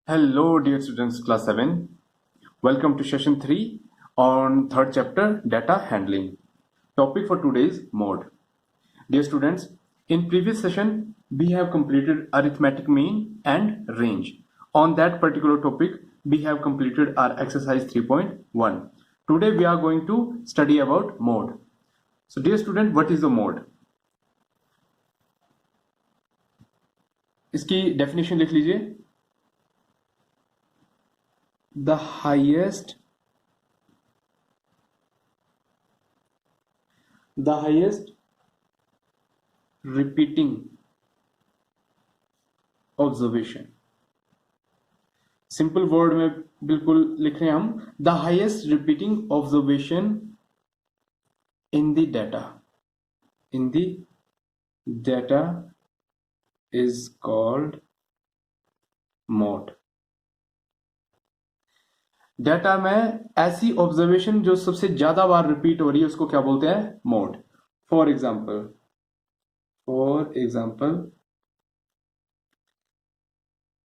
Hello, dear students, class 7. Welcome to session 3 on third chapter, data handling. Topic for today is mode. Dear students, in previous session, we have completed arithmetic mean and range. On that particular topic, we have completed our exercise 3.1. Today, we are going to study about mode. So, dear student, what is the mode? इसकी definition लिख लीजिए. The highest repeating observation. Simple word में बिल्कुल लिख रहे हैं हम. The highest repeating observation in the data is called mode. Data में ऐसी ऑब्जर्वेशन जो सबसे ज्यादा बार रिपीट हो रही है उसको क्या बोलते हैं? मोड. For example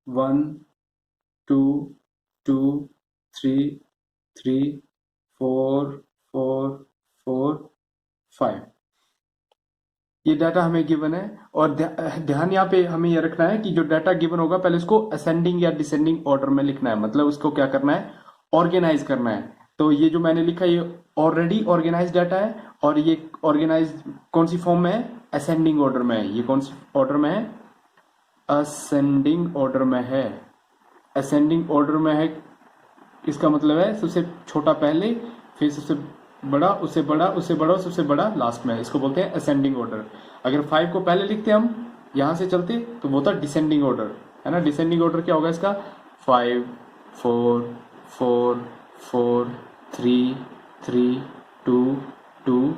1 2 2 3 3 4 4 4 5. ये डाटा हमें गिवन है और ध्यान यहाँ पे हमें ये रखना है कि जो डाटा गिवन होगा पहले उसको असेंडिंग या डिसेंडिंग ऑर्डर में लिखना है. मतलब उसको क्या करना है? ऑर्गेनाइज करना है. तो ये जो मैंने लिखा है ये ऑलरेडी ऑर्गेनाइज डाटा है और ये ऑर्गेनाइज कौन सी फॉर्म में है? असेंडिंग ऑर्डर में है. ये कौन सी ऑर्डर में है? असेंडिंग ऑर्डर में है. असेंडिंग ऑर्डर में है इसका मतलब है सबसे छोटा पहले, फिर सबसे बड़ा, उससे बड़ा, उससे बड़ा, सबसे बड़ा लास्ट में. इसको बोलते हैं असेंडिंग ऑर्डर. अगर 5 को पहले लिखते हम यहां से चलते तो वो था डिसेंडिंग ऑर्डर, है ना. डिसेंडिंग ऑर्डर क्या होगा इसका? 5 4 4 4 3 3 2 2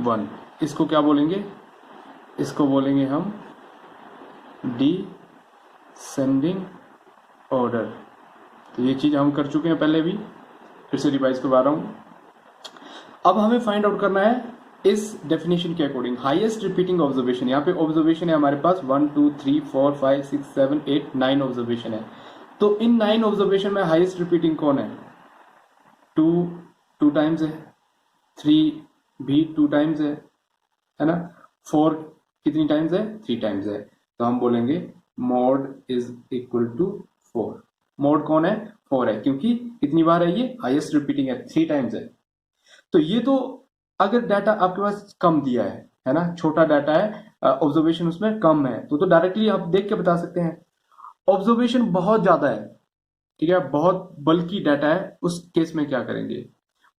1. इसको क्या बोलेंगे? इसको बोलेंगे हम डिसेंडिंग ऑर्डर. तो ये चीज हम कर चुके हैं पहले भी, फिर से रिवाइज करवा रहा हूं. अब हमें फाइंड आउट करना है इस डेफिनेशन के अकॉर्डिंग हाईएस्ट रिपीटिंग ऑब्जर्वेशन. यहाँ पे ऑब्जर्वेशन है हमारे पास 1 2 3 4 5 6 7 8 9 ऑब्जर्वेशन है. तो इन 9 ऑब्जर्वेशन में हाईएस्ट रिपीटिंग कौन है? 2 टाइम्स है, 3 भी 2 टाइम्स है ना. 4 कितनी टाइम्स है? 3 टाइम्स है. तो हम बोलेंगे mode is equal to 4. Mode कौन है? 4 है, क्योंकि कितनी बार है? ये हाईएस्ट रिपीटिंग है, 3 टाइम्स है. तो ये तो अगर डाटा आपके पास कम दिया है ना, छोटा डाटा है, ऑब्जर्वेशन उसमें कम है, तो डायरेक्टली आप देख के बता सकते हैं. ऑब्जर्वेशन बहुत ज्यादा है, ठीक है, बहुत बल्कि डाटा है, उस केस में क्या करेंगे?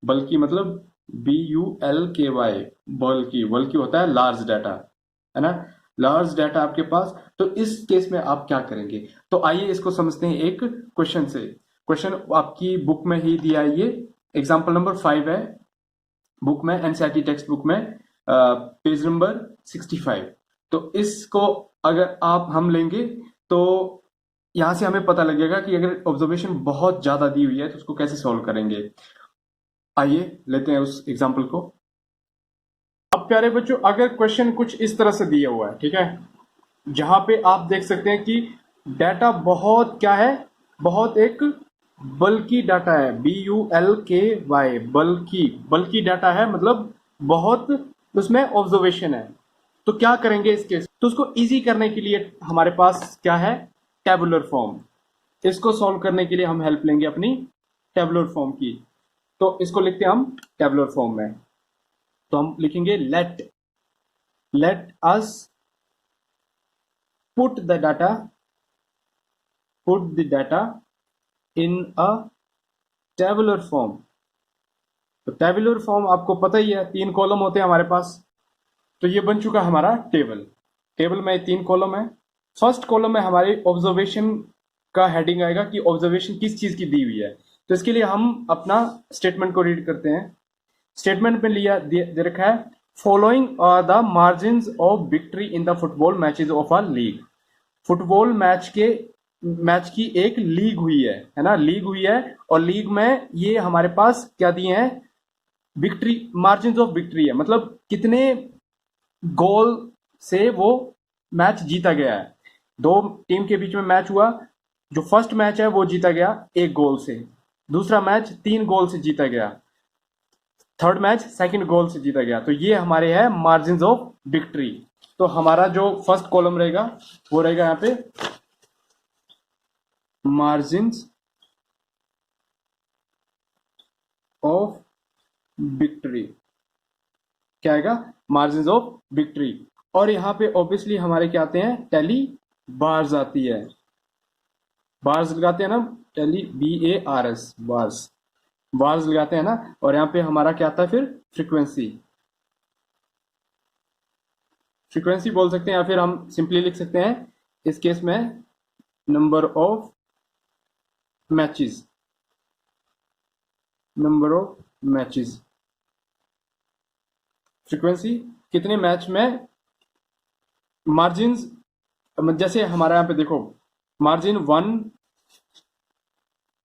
बल्कि मतलब BULKY, बल्कि होता है लार्ज डाटा, है ना. लार्ज डाटा आपके पास, तो इस केस में आप क्या करेंगे? तो आइए इसको समझते हैं एक क्वेश्चन से. क्वेश्चन आपकी बुक में ही दिया है. ये एग्जाम्पल नंबर 5 है बुक में, एनसीईआरटी टेक्स्ट बुक में, पेज नंबर 65. तो इसको अगर हम लेंगे तो यहां से हमें पता लगेगा कि अगर ऑब्जर्वेशन बहुत ज्यादा दी हुई है तो उसको कैसे सॉल्व करेंगे. आइए लेते हैं उस एग्जाम्पल को. अब प्यारे बच्चों, अगर क्वेश्चन कुछ इस तरह से दिया हुआ है, ठीक है, जहां पे आप देख सकते हैं कि डाटा बहुत क्या है? बहुत एक बल्कि डाटा है, BULKY, बल्कि डाटा है, मतलब बहुत उसमें ऑब्जर्वेशन है. तो क्या करेंगे इस केस? तो उसको इजी करने के लिए हमारे पास क्या है? Tabular form. इसको सॉल्व करने के लिए हम हेल्प लेंगे अपनी टेबुलर फॉर्म की. तो इसको लिखते हैं हम टेबुलर फॉर्म में. तो हम लिखेंगे let us put the data in a tabular form. तो टेबुलर फॉर्म आपको पता ही है, 3 कॉलम होते हैं हमारे पास. तो ये बन चुका हमारा टेबल में 3 कॉलम है. फर्स्ट कॉलम में हमारे ऑब्जर्वेशन का हेडिंग आएगा कि ऑब्जर्वेशन किस चीज की दी हुई है. तो इसके लिए हम अपना स्टेटमेंट को रीड करते हैं. स्टेटमेंट में दे रखा है following are the margin of victory in the football matches of a league. Football match की एक लीग हुई है ना, लीग हुई है, और लीग में ये हमारे पास क्या दिए हैं? विक्ट्री, मार्जिन ऑफ विक्ट्री है, मतलब कितने गोल से वो मैच जीता गया है. 2 टीम के बीच में मैच हुआ, जो फर्स्ट मैच है वो जीता गया 1 गोल से, दूसरा मैच 3 गोल से जीता गया, थर्ड मैच सेकंड गोल से जीता गया। तो ये हमारे है मार्जिन ऑफ विक्ट्री। तो हमारा जो फर्स्ट कॉलम रहेगा वो रहेगा यहाँ पे मार्जिन ऑफ विक्ट्री, क्या आएगा, मार्जिन ऑफ विक्ट्री। और यहाँ पे ऑब्वियसली हमारे क्या आते हैं, टैली बार्स आती है, बार्स लगाते हैं ना, टैली BARS, बार्स, बार्स लगाते हैं ना। और यहाँ पे हमारा क्या आता है फिर, फ्रीक्वेंसी, फ्रीक्वेंसी बोल सकते हैं, या फिर हम सिंपली लिख सकते हैं इस केस में number of matches, number of matches, frequency कितने मैच में मार्जिन, जैसे हमारा यहाँ पे देखो मार्जिन 1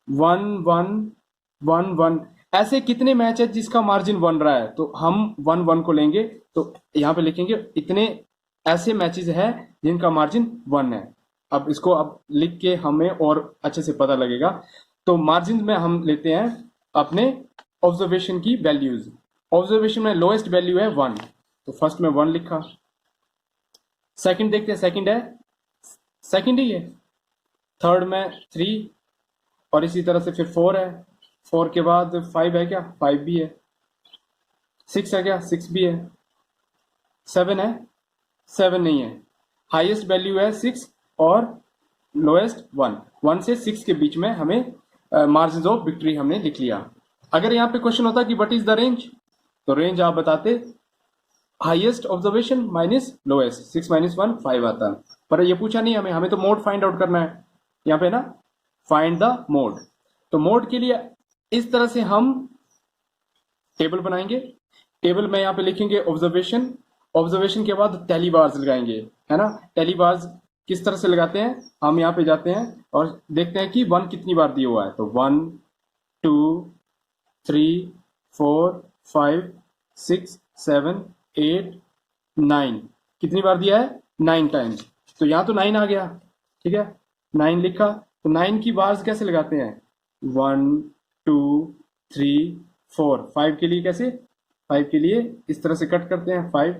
1 1 1 1, ऐसे कितने मैच है जिसका मार्जिन 1 रहा है, तो हम 1 1 को लेंगे, तो यहाँ पे लिखेंगे इतने ऐसे मैचेस है जिनका मार्जिन 1 है। अब इसको अब लिख के हमें और अच्छे से पता लगेगा। तो मार्जिन में हम लेते हैं अपने ऑब्जर्वेशन की वैल्यूज, ऑब्जर्वेशन में लोएस्ट वैल्यू है 1, तो फर्स्ट में 1 लिखा, सेकंड देखते हैं, सेकंड है, सेकंड ही है, थर्ड में 3, और इसी तरह से फिर 4 है, 4 के बाद 5 है क्या, 5 भी है, 6 है क्या, 6 भी है, 7 है, 7 नहीं है, हाईएस्ट वैल्यू है 6 और लोएस्ट 1, 1 से 6 के बीच में हमें मार्जिन ऑफ विक्ट्री हमने लिख लिया। अगर यहाँ पे क्वेश्चन होता कि व्हाट इज द रेंज, तो रेंज आप बताते highest observation minus lowest, 6 minus 1 5 आता है, पर ये पूछा नहीं हमें, हमें तो मोड फाइंड आउट करना है यहाँ पे ना, फाइंड द मोड। तो मोड के लिए इस तरह से हम टेबल बनाएंगे, टेबल में यहाँ पे लिखेंगे ऑब्जर्वेशन, ऑब्जर्वेशन के बाद टैली बार्स लगाएंगे, है ना। टैली बार्स किस तरह से लगाते हैं, हम यहाँ पे जाते हैं और देखते हैं कि 1 कितनी बार दिया हुआ है, तो 1 2 3 4 5 6 7 8 9, कितनी बार दिया है, 9 टाइम्स, तो यहाँ तो 9 आ गया, ठीक है, 9 लिखा। तो 9 की बार्स कैसे लगाते हैं, 1 2 3 4, 5 के लिए कैसे, 5 के लिए इस तरह से कट करते हैं, 5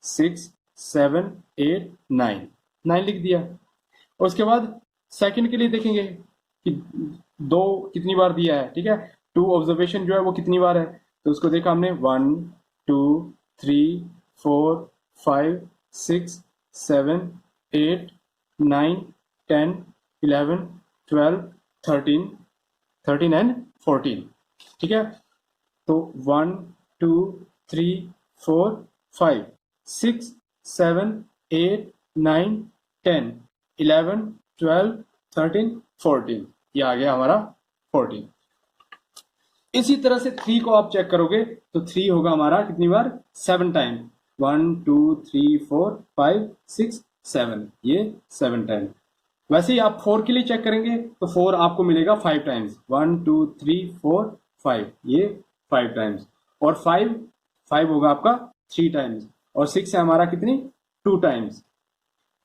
6 7 8 9, 9 लिख दिया। और उसके बाद सेकंड के लिए देखेंगे कि 2 कितनी बार दिया है, ठीक है, 2 ऑब्जर्वेशन जो है वो कितनी बार है, तो उसको देखा हमने 1 2 3 4 5 6 7 8 9 10 11 12 13 13 एंड 14, ठीक है। तो 1 2 3 4 5 6 7 8 9 10 11 12 13 14, ये आ गया हमारा 14। इसी तरह से 3 को आप चेक करोगे तो 3 होगा हमारा कितनी बार, 7 टाइम, 1 2 3 4 5 6 7, ये 7 टाइम। वैसे ही आप 4 के लिए चेक करेंगे तो 4 आपको मिलेगा 5 टाइम्स, 1 2 3 4 5, ये 5 टाइम्स, और 5 होगा आपका 3 टाइम्स, और 6 है हमारा कितनी, 2 टाइम्स।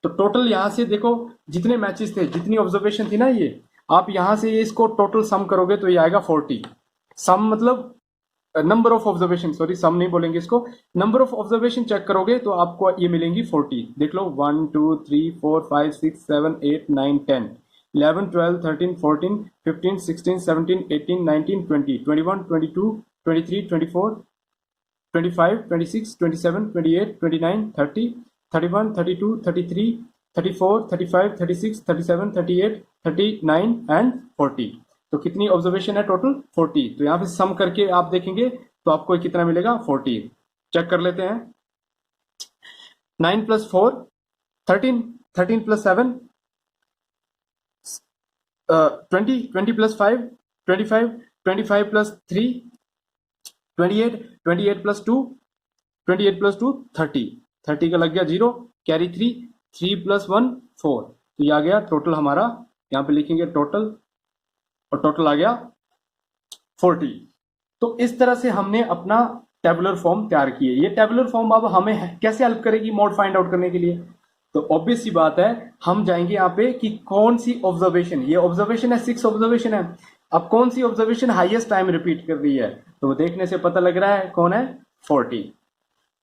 तो टोटल यहां से देखो जितने मैचेस थे, जितनी ऑब्जर्वेशन थी ना, ये आप यहां से ये इसको टोटल सम करोगे तो ये आएगा 40। सम मतलब नंबर ऑफ ऑब्जर्वेशन, सॉरी सम नहीं बोलेंगे इसको, नंबर ऑफ ऑब्जर्वेशन चेक करोगे तो आपको ये मिलेंगी 40। देख लो 1 2 3 4 5 6 7 8 9 10 11 12 13 14 15 16 17 18 19 20 21 22 23 24 25 26 27 28 29 30 31 32 33 34 35 36 37 38 39 एंड 40। तो कितनी ऑब्जर्वेशन है टोटल, 40। तो यहाँ पे सम करके आप देखेंगे तो आपको कितना मिलेगा, 40। चेक कर लेते हैं, 9 + 4 13, 13 + 7 20, 20 + 5 25, 25 + 3 28, 28 + 2 28 + 2 30, 30 का लग गया 0, कैरी 3, 3 + 1 4, तो ये आ गया टोटल हमारा, यहाँ पे लिखेंगे टोटल, और टोटल आ गया 40। तो इस तरह से हमने अपना टेबुलर फॉर्म तैयार किए। ये टेबुलर फॉर्म अब हमें कैसे हेल्प करेगी मोड फाइंड आउट करने के लिए, तो ऑब्वियस सी बात है, हम जाएंगे यहाँ पे कि कौन सी ऑब्जर्वेशन, ये ऑब्जर्वेशन है 6 ऑब्जर्वेशन है, अब कौन सी ऑब्जर्वेशन हाईएस्ट टाइम रिपीट कर रही है, तो देखने से पता लग रहा है कौन है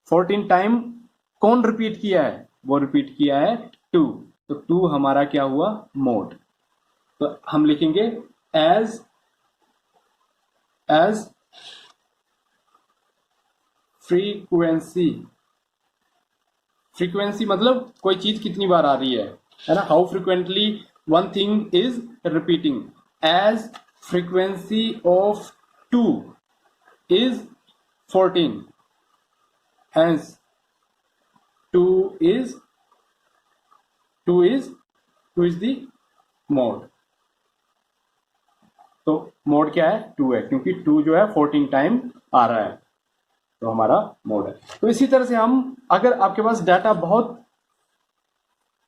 14 टाइम कौन रिपीट किया है, वो रिपीट किया है 2, तो 2 हमारा क्या हुआ मोड। तो हम लिखेंगे एज फ्रीक्वेंसी, फ्रीक्वेंसी मतलब कोई चीज कितनी बार आ रही है ना, how frequently one thing is repeating, as frequency of 2 is 14, hence 2 is the mode। तो मोड क्या है 2 है, क्योंकि 2 जो है 14 टाइम आ रहा है, तो हमारा मोड है। तो इसी तरह से हम, अगर आपके पास डाटा बहुत,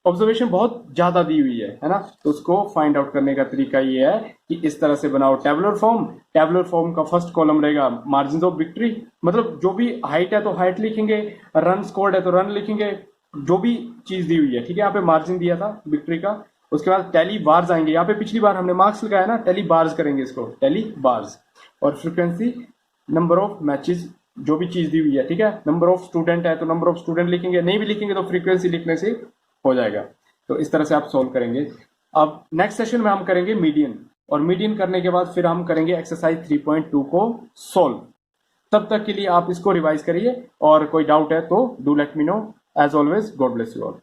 ऑब्जर्वेशन बहुत ज्यादा दी हुई है ना, तो उसको फाइंड आउट करने का तरीका ये है कि इस तरह से बनाओ टेबुलर फॉर्म। टेबुलर फॉर्म का फर्स्ट कॉलम रहेगा मार्जिन ऑफ विक्ट्री, मतलब जो भी हाइट है तो हाइट लिखेंगे, रन स्कोर्ड है तो रन लिखेंगे, जो भी चीज दी हुई है, ठीक है। यहाँ पे मार्जिन दिया था विक्ट्री का, उसके बाद टैली बार्स आएंगे, यहाँ पे पिछली बार हमने मार्क्स लगाया ना, टैली बार्स करेंगे इसको, टैली बार्स। और फ्रीक्वेंसी नंबर ऑफ मैचेस, जो भी चीज दी हुई है, ठीक है। नंबर ऑफ स्टूडेंट है तो नंबर ऑफ स्टूडेंट लिखेंगे, नहीं भी लिखेंगे तो फ्रीक्वेंसी लिखने से हो जाएगा। तो इस तरह से आप सॉल्व करेंगे। अब नेक्स्ट सेशन में हम करेंगे मीडियन, और मीडियन करने के बाद फिर हम करेंगे एक्सरसाइज 3.2 को सॉल्व। तब तक के लिए आप इसको रिवाइज करिए, और कोई डाउट है तो do let me know. As always, God bless you all.